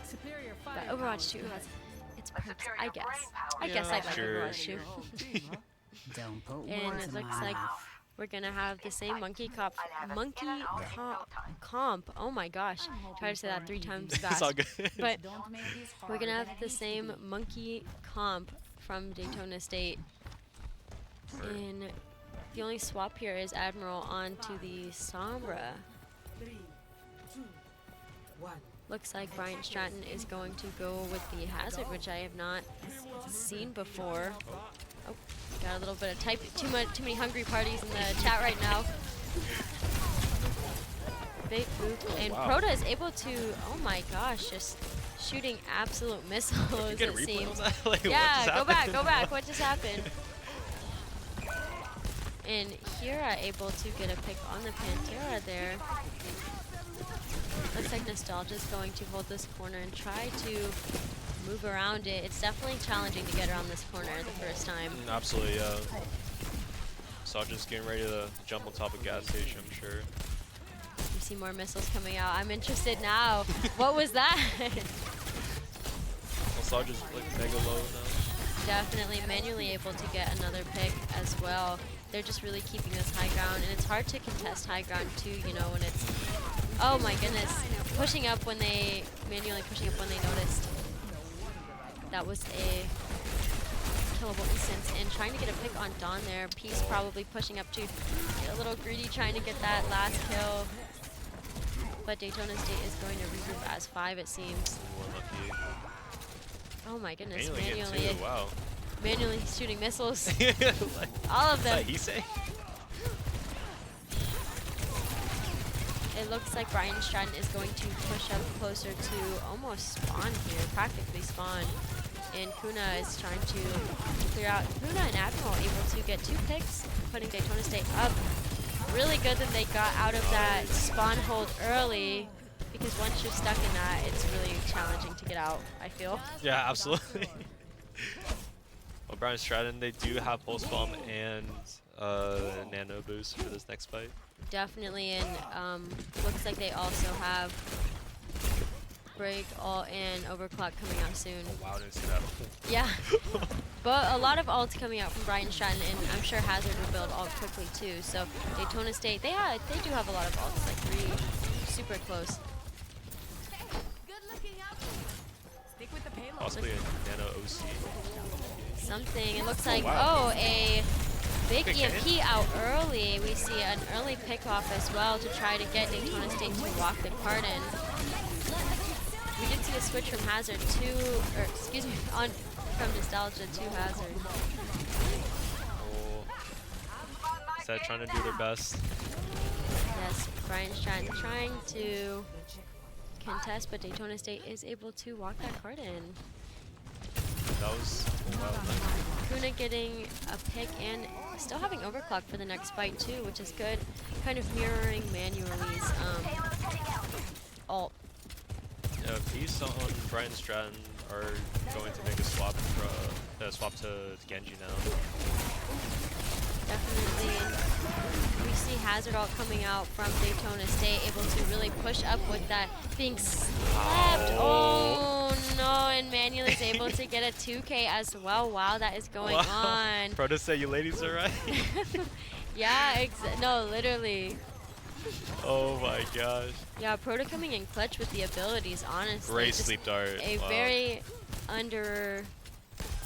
S3: Superior
S1: But
S3: firepower
S1: Overwatch 2
S3: good.
S1: has its perks, I guess. I
S2: Yeah,
S1: guess I'd like
S2: sure.
S1: Overwatch 2.
S3: Don't put
S1: And
S3: words
S1: it
S3: in
S1: looks
S3: my
S1: like
S3: mouth.
S1: we're gonna have the same comp. Oh my gosh. Try to say that 3 times
S2: It's
S1: fast.
S2: all good.
S1: But
S3: Don't make this
S1: we're gonna
S3: harder
S1: have
S3: than
S1: the
S3: it
S1: same
S3: needs to be.
S1: monkey comp from Daytona State. And the only swap here is Admiral onto the Sombra.
S3: 3, 2, 1.
S1: Looks like Bryant Stratton is going to go with the Hazard, which I have not seen before. Oh, got a little bit of too many hungry parties in the chat right now. Big boop, and
S2: wow.
S1: Proto is able to, oh my gosh, just shooting absolute missiles,
S2: You get a
S1: it
S2: replay
S1: seems.
S2: on that? Like, what
S1: Yeah,
S2: just
S1: go back,
S2: happened?
S1: go back. What just happened? And Hira able to get a pick on the Pantera there. Looks like Nostalgia's going to hold this corner and try to move around it. It's definitely challenging to get around this corner the first time.
S2: Absolutely, yeah. Nostalgia's getting ready to jump on top of gas station, I'm sure.
S1: You see more missiles coming out. I'm interested now. What was that?
S2: Nostalgia's like mega low now.
S1: Definitely manually able to get another pick as well. They're just really keeping this high ground, and it's hard to contest high ground too, you know, when it's, oh my goodness, manually pushing up when they noticed that was a killable instance, and trying to get a pick on Dawn there. Peace probably pushing up to get a little greedy, trying to get that last kill. But Daytona State is going to regroup as 5, it seems.
S2: Ooh, unlucky.
S1: Oh my goodness,
S2: Manually getting two, wow.
S1: manually shooting missiles.
S2: Like,
S1: All of them.
S2: what he say?
S1: It looks like Bryant Stratton is going to push up closer to almost spawn here, practically spawn. And Kuna is trying to clear out. Kuna and Admiral able to get 2 picks, putting Daytona State up. Really good that they got out of that spawn hold early, because once you're stuck in that, it's really challenging to get out, I feel.
S2: Yeah, absolutely. Well, Bryant Stratton, they do have pulse bomb and nano boost for this next fight.
S1: Definitely, and looks like they also have break, ult, and overclock coming out soon.
S2: Oh, wow, I didn't see that.
S1: Yeah, but a lot of ults coming out from Bryant Stratton, and I'm sure Hazard will build ult quickly too. So Daytona State, they do have a lot of ults, like 3 super close.
S3: Stick with the payload.
S2: Possibly a nano OC.
S1: Something. It looks like,
S2: wow.
S1: a big
S2: Big
S1: EMP
S2: hit.
S1: out early. We see an early pick-off as well to try to get Daytona State to walk the card in. We did see a switch from Hazard to, or excuse me, from Nostalgia to Hazard.
S2: Oh. Set trying to do their best.
S1: Yes, Bryant Stratton trying to contest, but Daytona State is able to walk that card in.
S2: That was, oh, wow.
S1: Kuna getting a pick and still having overclock for the next fight too, which is good. Kind of mirroring Manuely's ult.
S2: Yeah, Peace on Bryant Stratton are going to make a swap to Genji now.
S1: Definitely. And we see Hazard ult coming out from Daytona State, able to really push up with that, being slapped. Oh no, and Manuel is able to get a 2K as well. Wow, that is going on.
S2: Proto say you ladies are right.
S1: Yeah, no, literally.
S2: Oh my gosh.
S1: Yeah, Proto coming in clutch with the abilities, honestly.
S2: Great
S1: Just
S2: sleep dart.
S1: a
S2: Wow.
S1: very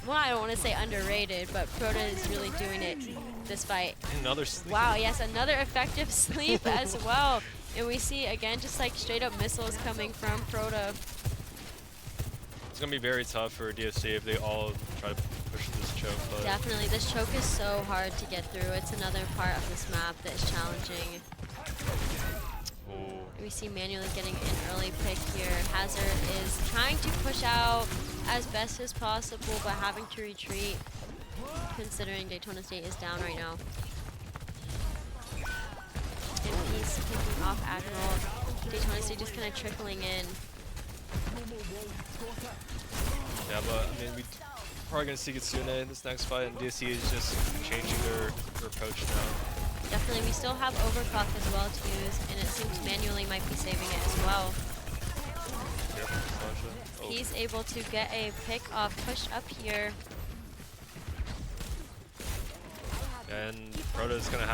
S1: well, I don't want to say underrated, but Proto is really doing it this fight.
S2: Another sleep.
S1: Wow, yes, another effective sleep as well. And we see, again, just like straight up missiles coming from Proto.
S2: It's gonna be very tough for DSC if they all try to push this choke. But
S1: Definitely, this choke is so hard to get through. It's another part of this map that is challenging.
S2: Ooh.
S1: We see manually getting an early pick here. Hazard is trying to push out as best as possible, but having to retreat, considering Daytona State is down right now. And he's picking off Admiral. Daytona State just kind of trickling in.
S2: Yeah, but I mean, we probably gonna see Kitsune in this next fight, and DSC is just changing their approach now.
S1: Definitely, we still have overclock as well to use, and it seems manually might be saving it as well.
S2: Oh.
S1: He's able to get a pick off, push up here.
S2: And Proto's gonna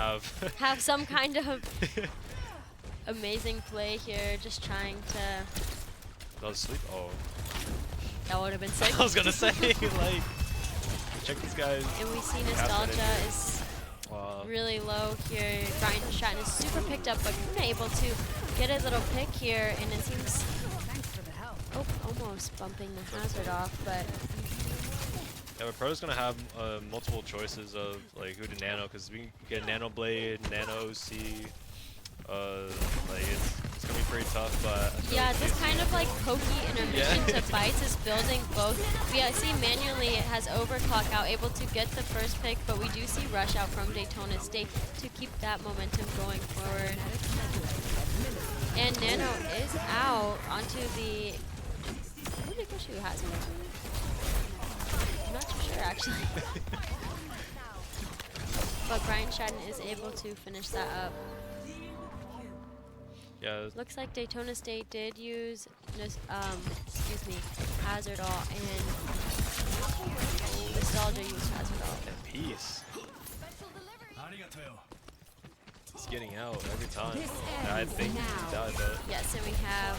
S1: Have some kind of amazing play here, just trying to.
S2: That was sleep. Oh.
S1: That would have been sick.
S2: I was gonna say, like, check these guys.
S1: And we see
S2: Cast
S1: Nostalgia
S2: that
S1: is
S2: Wow.
S1: really low here. Bryant and Stratton is super picked up, but Kuna able to get a little pick here, and it seems almost bumping the hazard off, but
S2: Yeah, but Pro's gonna have multiple choices of like who to nano, because we can get Nano Blade, Nano OC. Like it's gonna be pretty tough, but I feel
S1: yeah,
S2: like
S1: this
S2: DSC
S1: kind of like pokey intermission
S2: Yeah.
S1: to fights is building both. We see manually it has overclock out, able to get the first pick, but we do see rush out from Daytona State to keep that momentum going forward. And Nano is out onto the. Who did Goshu has it? I'm not too sure actually. But Bryant Stratton is able to finish that up.
S2: Yeah.
S1: Looks like Daytona State did use, Hazard All, and Nostalgia used Hazard All.
S2: And peace. It's getting out every time. Yeah, I think he died, but
S1: Yes, and we have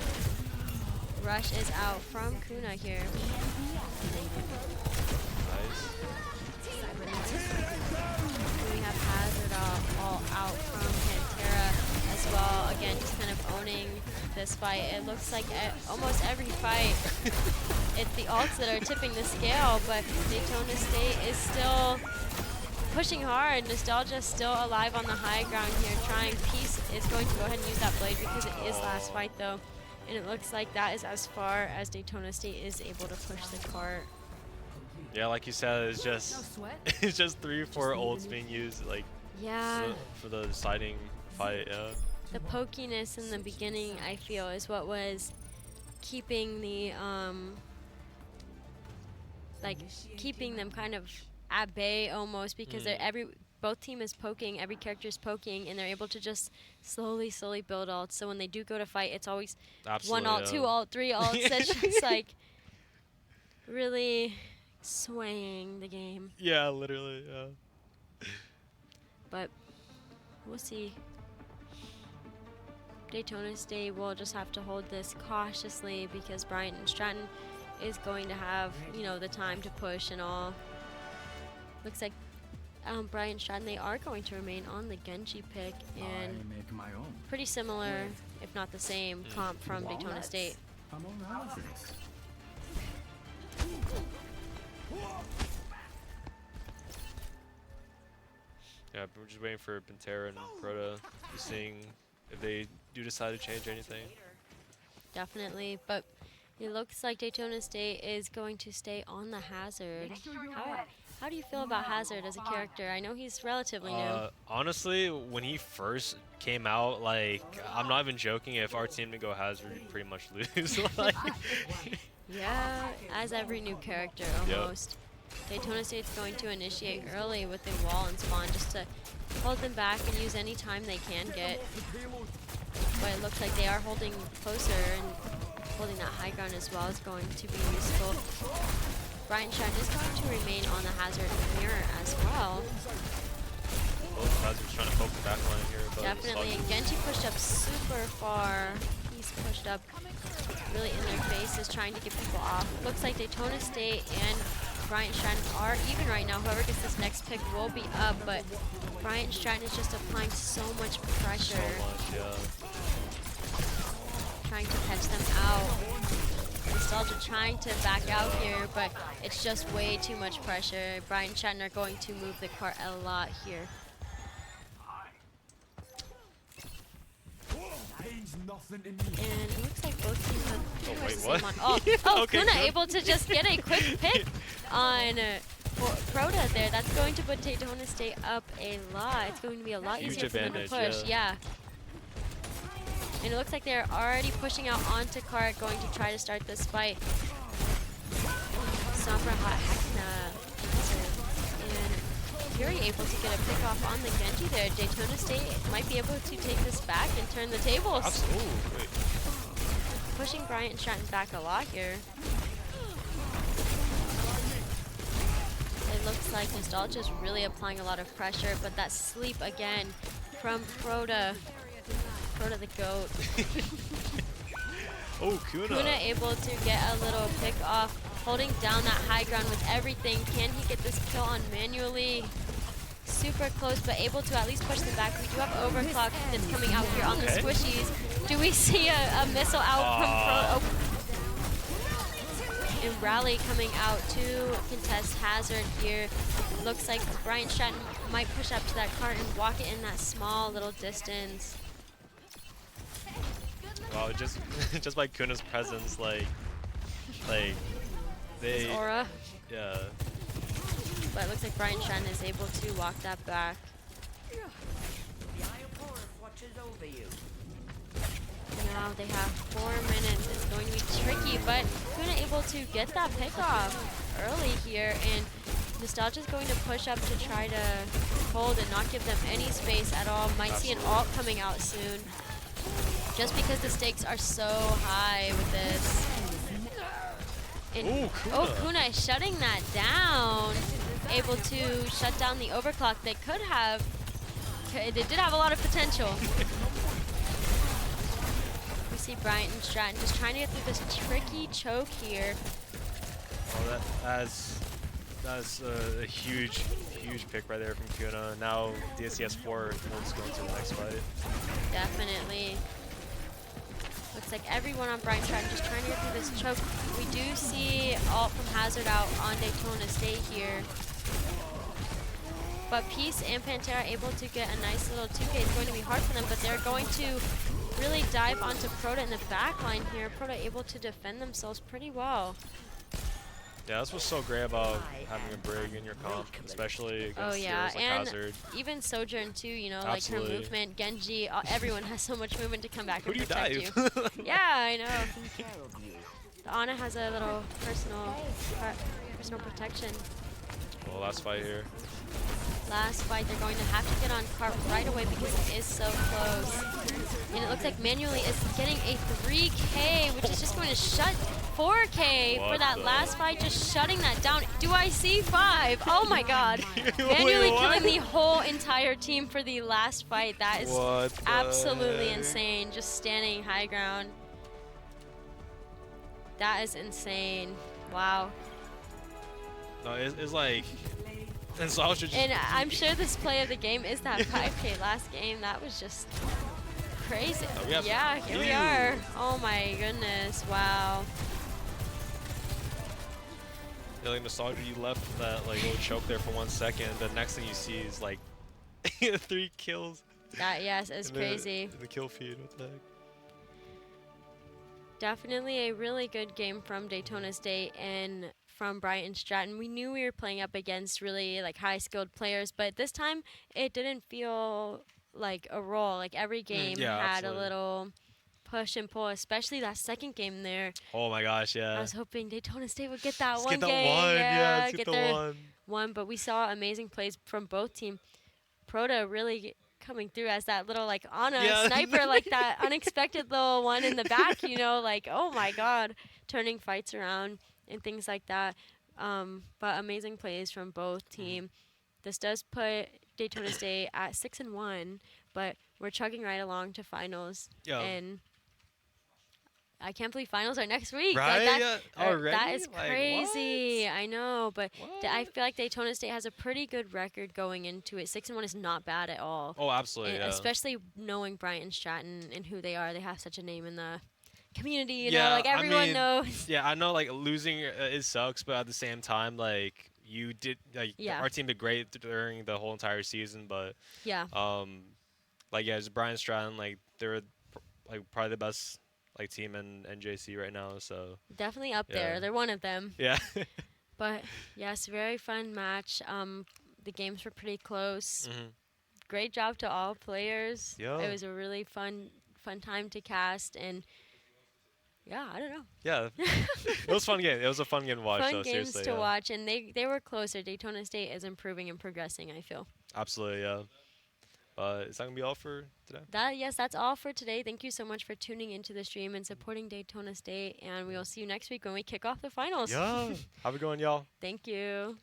S1: Rush is out from Kuna here.
S2: nice.
S1: And we have Hazard all out from Pantera as well. Again, just kind of owning this fight. It looks like almost every fight, it's the ults that are tipping the scale, but Daytona State is still pushing hard. Nostalgia still alive on the high ground here, trying. Peace is going to go ahead and use that blade because it is last fight though. And it looks like that is as far as Daytona State is able to push the cart.
S2: Yeah, like you said, it's just
S3: No sweat.
S2: it's just 3 or 4 ults being used like
S1: Yeah.
S2: for the deciding fight. Yeah.
S1: The pokiness in the beginning, I feel, is what was keeping the keeping them kind of at bay almost, because they're both team is poking, every character is poking, and they're able to just slowly build ults. So when they do go to fight, it's always
S2: Absolutely.
S1: 1 ult, 2 ult, 3 ults. That's just like really swaying the game.
S2: Yeah, literally. Yeah.
S1: But we'll see. Daytona State will just have to hold this cautiously because Bryant and Stratton is going to have, the time to push and all. Looks like Bryant and Stratton, they are going to remain on the Genji pick, and
S7: make my own.
S1: pretty similar, if not the same, comp from Daytona State.
S7: Among other things.
S2: Yeah, we're just waiting for Pantera and Proto, just seeing if they do decide to change anything.
S1: Definitely, but it looks like Daytona State is going to stay on the Hazard. How do you feel about Hazard as a character? I know he's relatively new.
S2: Honestly, when he first came out, like, I'm not even joking, if our team didn't go Hazard, we'd pretty much lose. Like,
S1: Yeah, as every new character almost. Daytona State's going to initiate early with a wall and spawn just to hold them back and use any time they can get. But it looks like they are holding closer, and holding that high ground as well is going to be useful. Bryant Stratton is going to remain on the Hazard mirror as well.
S2: both Hazards trying to poke the back line here, but
S1: Definitely.
S2: Nostalgia-
S1: Genji pushed up super far. He's pushed up really in their faces, trying to get people off. Looks like Daytona State and Bryant Stratton are even right now. Whoever gets this next pick will be up, but Bryant Stratton is just applying so much pressure,
S2: So much, yeah.
S1: trying to catch them out. Nostalgia trying to back out here, but it's just way too much pressure. Bryant Stratton are going to move the cart a lot here. And it looks like both teams have pretty much the
S2: wait,
S1: same
S2: what?
S1: one. Oh,
S2: Okay,
S1: Kuna
S2: good.
S1: able to just get a quick pick on Proda there. That's going to put Daytona State up a lot. It's going to be a lot
S2: Huge
S1: easier for them to
S2: advantage,
S1: push.
S2: yeah.
S1: And it looks like they're already pushing out onto cart, going to try to start this fight. Sombra Hakna. And Fury able to get a pick off on the Genji there. Daytona State might be able to take this back and turn the tables.
S2: Absolutely. Wait.
S1: Pushing Bryant and Stratton back a lot here. It looks like Nostalgia is really applying a lot of pressure, but that sleep again from Proda. Proda the GOAT.
S2: Oh,
S1: Kuna able to get a little pick off, holding down that high ground with everything. Can he get this kill on manually? Super close, but able to at least push them back. We do have overclock that's coming out here on the
S2: Okay.
S1: squishies. Do we see a missile out from Pro? And Rally coming out to contest Hazard here. Looks like Bryant Stratton might push up to that cart and walk it in that small little distance.
S2: Wow, just just by Kuna's presence, like they,
S1: His aura.
S2: yeah.
S1: But it looks like Bryant Stratton is able to walk that back.
S5: The Eye of Horus watches over you.
S1: Now they have 4 minutes. It's going to be tricky, but Kuna able to get that pick off early here, and Nostalgia is going to push up to try to hold and not give them any space at all. Might see an ult coming out soon, just because the stakes are so high with this. And
S2: Ooh,
S1: Kuna is shutting that down. Able to shut down the overclock. They could have. They did have a lot of potential. We see Bryant and Stratton just trying to get through this tricky choke here.
S2: Well, that's a huge pick right there from Kuna. Now DSCS 4 is going to the next fight.
S1: Definitely. Looks like everyone on Bryant Stratton just trying to get through this choke. We do see ult from Hazard out on Daytona State here. But Peace and Pantera able to get a nice little 2K. It's going to be hard for them, but they're going to really dive onto Proda in the back line here. Proda able to defend themselves pretty well.
S2: Yeah, that's what's so great about having a Brig in your comp, especially against heroes like
S1: and
S2: Hazard.
S1: even Sojourn too, you know, like her
S2: Absolutely.
S1: movement, Genji, everyone has so much movement to come back
S2: Who
S1: and
S2: do you
S1: protect
S2: dive?
S1: you. Yeah, I know.
S5: Care of you.
S1: The Ana has a little personal protection.
S2: Well, last fight here.
S1: Last fight, they're going to have to get on cart right away because it is so close. And it looks like Manually is getting a 3K, which is just going to shut 4K for
S2: What
S1: that
S2: the-
S1: last fight, just shutting that down. Do I see 5? Oh my god. Manually
S2: what?
S1: killing the whole entire team for the last fight. That is
S2: What the
S1: absolutely
S2: heck?
S1: insane. Just standing high ground. That is insane. Wow.
S2: No, it's like, and Nostalgia just.
S1: And I'm sure this play of the game is that 5K last game. That was just crazy.
S2: Oh, we have
S1: Yeah, here we
S2: you.
S1: are. Oh my goodness. Wow.
S2: Yeah, like Nostalgia, you left that like little choke there for 1 second. The next thing you see is like 3 kills.
S1: That, yes, is
S2: in the-
S1: crazy.
S2: in the kill feed. What the heck?
S1: Definitely a really good game from Daytona State and from Bryant and Stratton. We knew we were playing up against really like high skilled players, but this time it didn't feel like a roll. Like every game
S2: yeah,
S1: had
S2: absolutely.
S1: a little push and pull, especially that second game there.
S2: Oh my gosh,
S1: I
S2: yeah.
S1: was hoping Daytona State would get that
S2: Let's
S1: one
S2: get that
S1: game.
S2: one. Yeah, let's
S1: get
S2: get the
S1: their
S2: one.
S1: one, but we saw amazing plays from both teams. Proda really coming through as that little like Ana
S2: Yeah.
S1: sniper, like that unexpected little one in the back, you know, like oh my god, turning fights around and things like that. But amazing plays from both team. This does put Daytona State at 6-1, but we're chugging right along to finals.
S2: Yeah.
S1: And I can't believe finals are next week.
S2: Right?
S1: Like
S2: Yeah,
S1: that,
S2: already?
S1: that is
S2: Like,
S1: crazy. I know, but I
S2: What?
S1: feel like Daytona State has a pretty good record going into it. 6-1 is not bad at all.
S2: Oh, absolutely.
S1: And
S2: Yeah.
S1: especially knowing Bryant and Stratton and who they are. They have such a name in the community, you
S2: Yeah,
S1: know, like
S2: I
S1: everyone
S2: mean,
S1: knows.
S2: Yeah, I know like losing it sucks, but at the same time, like you did, like
S1: Yeah.
S2: our team did great during the whole entire season, but
S1: Yeah.
S2: like yeah, it's Brian Stratton, like they're like probably the best like team in NJC right now, so
S1: Definitely up
S2: Yeah.
S1: there. They're one of them.
S2: yeah.
S1: But yes, very fun match. The games were pretty close.
S2: hmm
S1: Great job to all players.
S2: Yeah.
S1: It was a really fun time to cast, and yeah, I don't know.
S2: Yeah, it was a fun game. It was a fun game to watch.
S1: Fun
S2: though,
S1: games
S2: seriously,
S1: to
S2: yeah.
S1: watch, and they were closer. Daytona State is improving and progressing, I feel.
S2: Absolutely, yeah. Is that gonna be all for today?
S1: That's all for today. Thank you so much for tuning into the stream and supporting Daytona State, and we will see you next week when we kick off the finals.
S2: Yeah. Have a good one, y'all.
S1: Thank you.